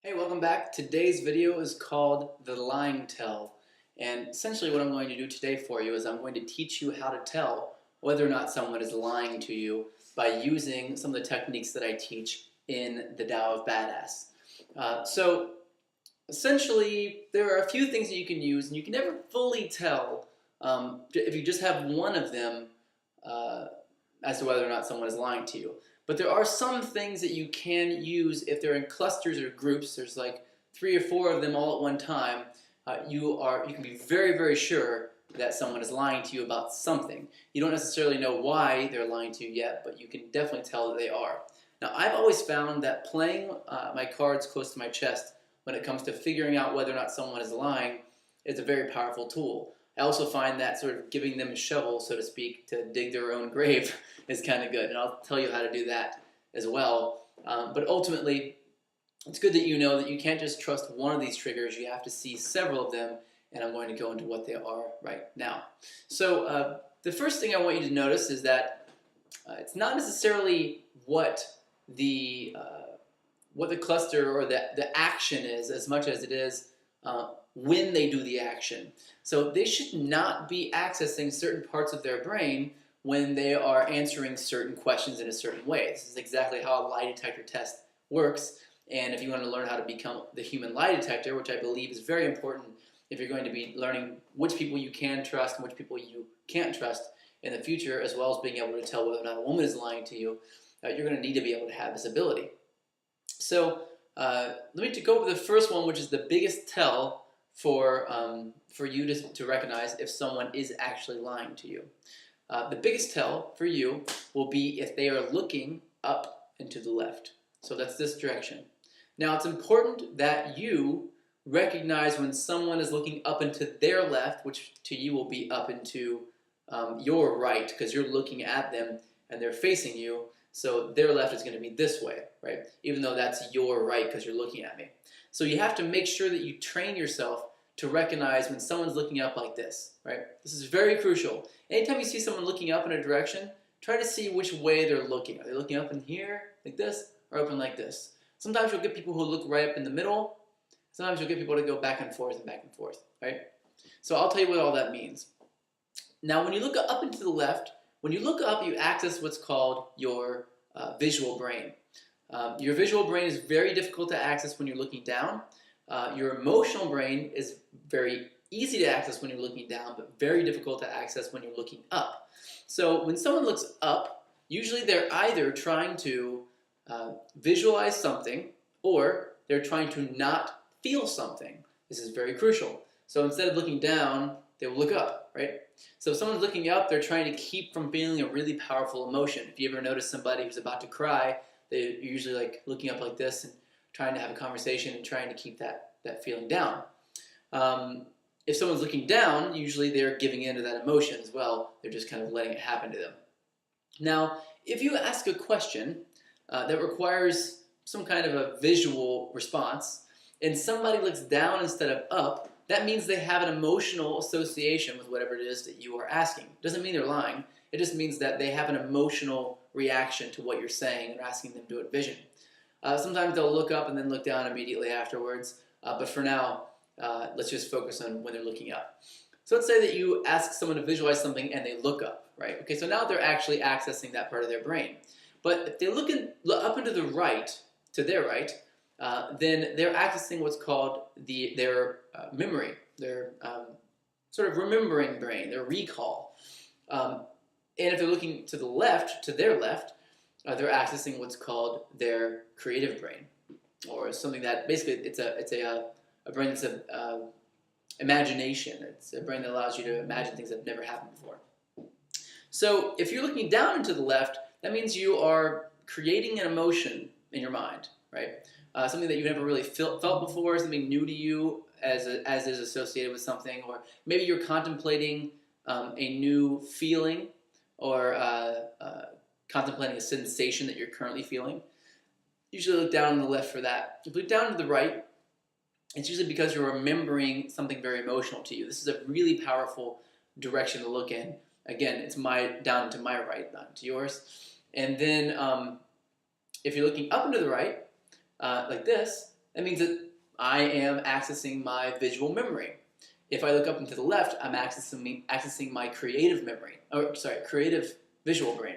Hey, welcome back. Today's video is called The Lying Tell. And essentially what I'm going to do today for you is I'm going to teach you how to tell whether or not someone is lying to you by using some of the techniques that I teach in the Tao of Badass. So essentially there are a few things that you can use, and you can never fully tell if you just have one of them uh, as to whether or not someone is lying to you. But there are some things that you can use if they're in clusters or groups. There's like 3 or 4 of them all at one time. You can be very sure that someone is lying to you about something. You don't necessarily know why they're lying to you yet, but you can definitely tell that they are. Now, I've always found that playing my cards close to my chest when it comes to figuring out whether or not someone is lying is a very powerful tool. I also find that sort of giving them a shovel, so to speak, to dig their own grave is kind of good, and I'll tell you how to do that as well. But ultimately, it's good that you know that you can't just trust one of these triggers. You have to see several of them, and I'm going to go into what they are right now. So the first thing I want you to notice is that it's not necessarily what the cluster or the action is as much as it is when they do the action. So they should not be accessing certain parts of their brain when they are answering certain questions in a certain way. This is exactly how a lie detector test works. And if you want to learn how to become the human lie detector, which I believe is very important if you're going to be learning which people you can trust and which people you can't trust in the future, as well as being able to tell whether or not a woman is lying to you, you're going to need to be able to have this ability. So let me go over the first one, which is the biggest tell for you to recognize if someone is actually lying to you. The biggest tell for you will be if they are looking up and to the left. So that's this direction. Now, it's important that you recognize when someone is looking up and to their left, which to you will be up and to your right, because you're looking at them and they're facing you. So their left is going to be this way, right? Even though that's your right because you're looking at me. So you have to make sure that you train yourself to recognize when someone's looking up like this, right? This is very crucial. Anytime you see someone looking up in a direction, try to see which way they're looking. Are they looking up in here, like this, or up in like this? Sometimes you'll get people who look right up in the middle. Sometimes you'll get people to go back and forth, right? So I'll tell you what all that means. Now, when you look up and to the left, when you look up, you access what's called your visual brain. Your visual brain is very difficult to access when you're looking down. Your emotional brain is very easy to access when you're looking down, but very difficult to access when you're looking up. So when someone looks up, usually they're either trying to visualize something, or they're trying to not feel something. This is very crucial. So instead of looking down, they will look up, right? So if someone's looking up, they're trying to keep from feeling a really powerful emotion. If you ever notice somebody who's about to cry, they're usually like looking up like this and trying to have a conversation and trying to keep that feeling down. If someone's looking down, usually they're giving in to that emotion as well. They're just kind of letting it happen to them. Now, if you ask a question that requires some kind of a visual response, and somebody looks down instead of up, that means they have an emotional association with whatever it is that you are asking. It doesn't mean they're lying. It just means that they have an emotional reaction to what you're saying and asking them to envision. Sometimes they'll look up and then look down immediately afterwards, but for now, let's just focus on when they're looking up. So let's say that you ask someone to visualize something and they look up, right? Okay, so now they're actually accessing that part of their brain. But if they look up and to the right, to their right, then they're accessing what's called their memory, their sort of remembering brain, their recall. And if they're looking to the left, to their left, they're accessing what's called their creative brain, or something that basically it's a brain that's imagination. It's a brain that allows you to imagine things that have never happened before. So if you're looking down and to the left, that means you are creating an emotion in your mind, right? Something that you've never really felt before, something new to you as is associated with something, or maybe you're contemplating a new feeling, or contemplating a sensation that you're currently feeling. Usually look down on the left for that. If you look down to the right, it's usually because you're remembering something very emotional to you. This is a really powerful direction to look in. Again, it's down to my right, not to yours. And then if you're looking up and to the right, like this, that means that I am accessing my visual memory. If I look up and to the left, I'm accessing my creative memory, or sorry, creative visual brain.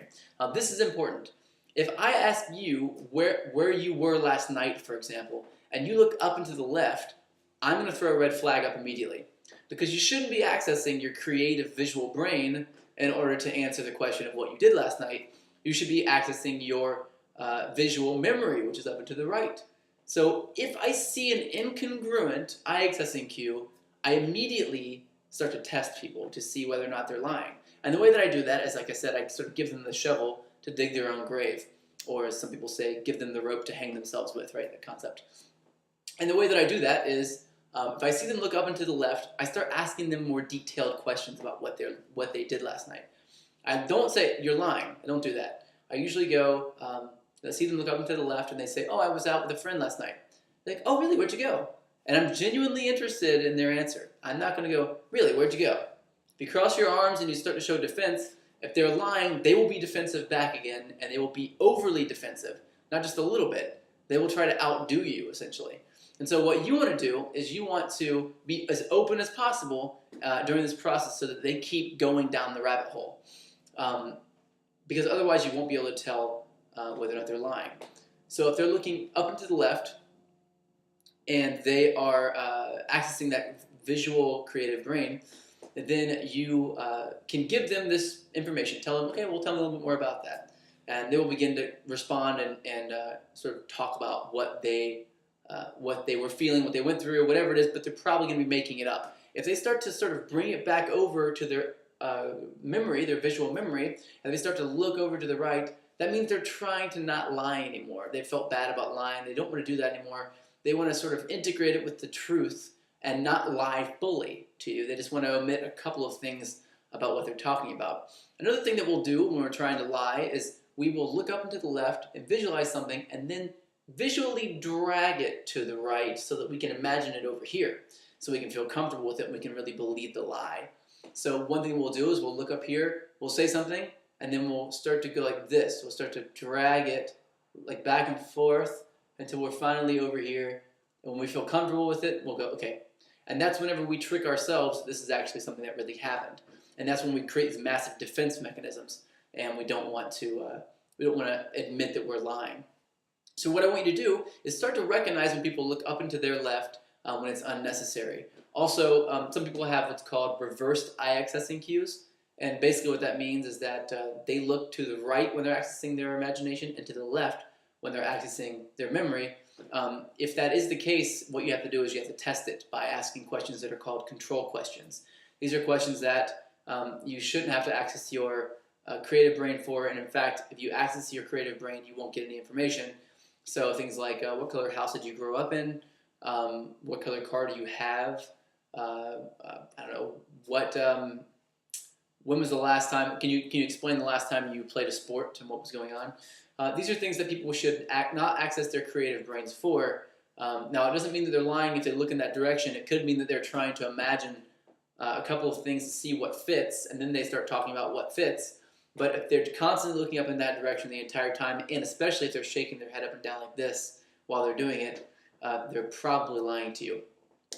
This is important. If I ask you where you were last night, for example, and you look up and to the left, I'm going to throw a red flag up immediately. Because you shouldn't be accessing your creative visual brain in order to answer the question of what you did last night. You should be accessing your visual memory, which is up and to the right. So if I see an incongruent eye accessing cue, I immediately start to test people to see whether or not they're lying. And the way that I do that is, like I said, I sort of give them the shovel to dig their own grave. Or as some people say, give them the rope to hang themselves with, right? That concept. And the way that I do that is, if I see them look up and to the left, I start asking them more detailed questions about what they did last night. I don't say, you're lying. I don't do that. I usually go, I see them look up and to the left, and they say, oh, I was out with a friend last night. They're like, oh, really? Where'd you go? And I'm genuinely interested in their answer. I'm not going to go, really, where'd you go? If you cross your arms and you start to show defense, if they're lying, they will be defensive back again, and they will be overly defensive, not just a little bit. They will try to outdo you, essentially. And so what you want to do is you want to be as open as possible during this process so that they keep going down the rabbit hole. Because otherwise you won't be able to tell whether or not they're lying. So if they're looking up and to the left and they are accessing that visual creative brain, then you can give them this information. Tell them, okay, well, tell me a little bit more about that. And they will begin to respond and sort of talk about what they were feeling, what they went through, whatever it is, but they're probably going to be making it up. If they start to sort of bring it back over to their memory, their visual memory, and they start to look over to the right, that means they're trying to not lie anymore. They felt bad about lying. They don't want to do that anymore. They want to sort of integrate it with the truth and not lie fully to you. They just want to omit a couple of things about what they're talking about. Another thing that we'll do when we're trying to lie is we will look up and to the left and visualize something and then visually drag it to the right so that we can imagine it over here. So we can feel comfortable with it and we can really believe the lie. So one thing we'll do is we'll look up here, we'll say something, and then we'll start to go like this. We'll start to drag it like back and forth until we're finally over here. And when we feel comfortable with it, we'll go, okay. And that's whenever we trick ourselves, this is actually something that really happened. And that's when we create these massive defense mechanisms. And we don't want to admit that we're lying. So what I want you to do is start to recognize when people look up and to their left when it's unnecessary. Also, some people have what's called reversed eye accessing cues. And basically what that means is that they look to the right when they're accessing their imagination and to the left when they're accessing their memory. If that is the case, what you have to do is you have to test it by asking questions that are called control questions. These are questions that you shouldn't have to access your creative brain for, and in fact, if you access your creative brain, you won't get any information. So things like, what color house did you grow up in? What color car do you have? I don't know, when was the last time, can you explain the last time you played a sport and what was going on? These are things that people should not access their creative brains for. Now, it doesn't mean that they're lying if they look in that direction. It could mean that they're trying to imagine a couple of things to see what fits, and then they start talking about what fits. But if they're constantly looking up in that direction the entire time, and especially if they're shaking their head up and down like this while they're doing it, they're probably lying to you.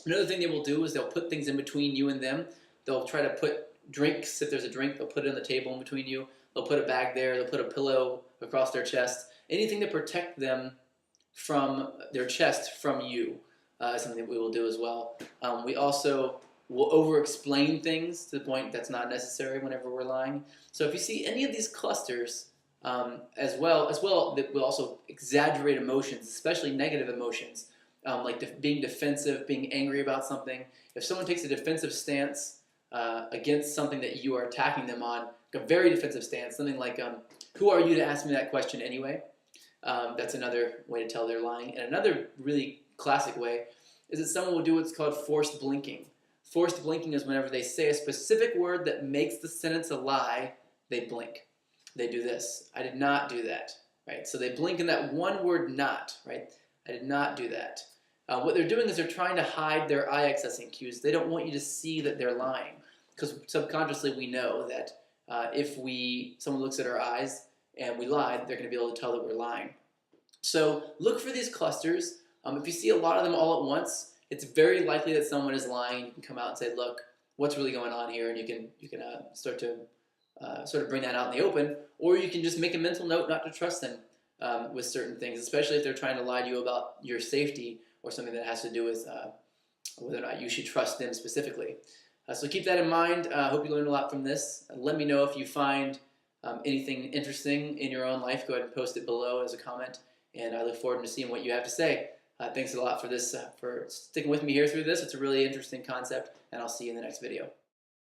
Another thing they will do is they'll put things in between you and them. They'll try to put drinks, if there's a drink, they'll put it on the table in between you. They'll put a bag there. They'll put a pillow across their chest. Anything to protect them from their chest from you is something that we will do as well. We also will over-explain things to the point that's not necessary whenever we're lying. So if you see any of these clusters, as well, that will also exaggerate emotions, especially negative emotions, like being defensive, being angry about something. If someone takes a defensive stance against something that you are attacking them on, a very defensive stance, something like, who are you to ask me that question anyway? That's another way to tell they're lying. And another really classic way is that someone will do what's called forced blinking. Forced blinking is whenever they say a specific word that makes the sentence a lie, they blink. They do this. I did not do that, right? So they blink in that one word not, right? I did not do that. What they're doing is they're trying to hide their eye accessing cues. They don't want you to see that they're lying, because subconsciously we know that if someone looks at our eyes and we lied, they're going to be able to tell that we're lying. So look for these clusters. If you see a lot of them all at once, it's very likely that someone is lying. You can come out and say, look, what's really going on here? And you can start to sort of bring that out in the open, or you can just make a mental note not to trust them with certain things, especially if they're trying to lie to you about your safety or something that has to do with whether or not you should trust them specifically. So keep that in mind. I hope you learned a lot from this. Let me know if you find anything interesting in your own life. Go ahead and post it below as a comment, and I look forward to seeing what you have to say. Thanks a lot for this, for sticking with me here through this. It's a really interesting concept, and I'll see you in the next video.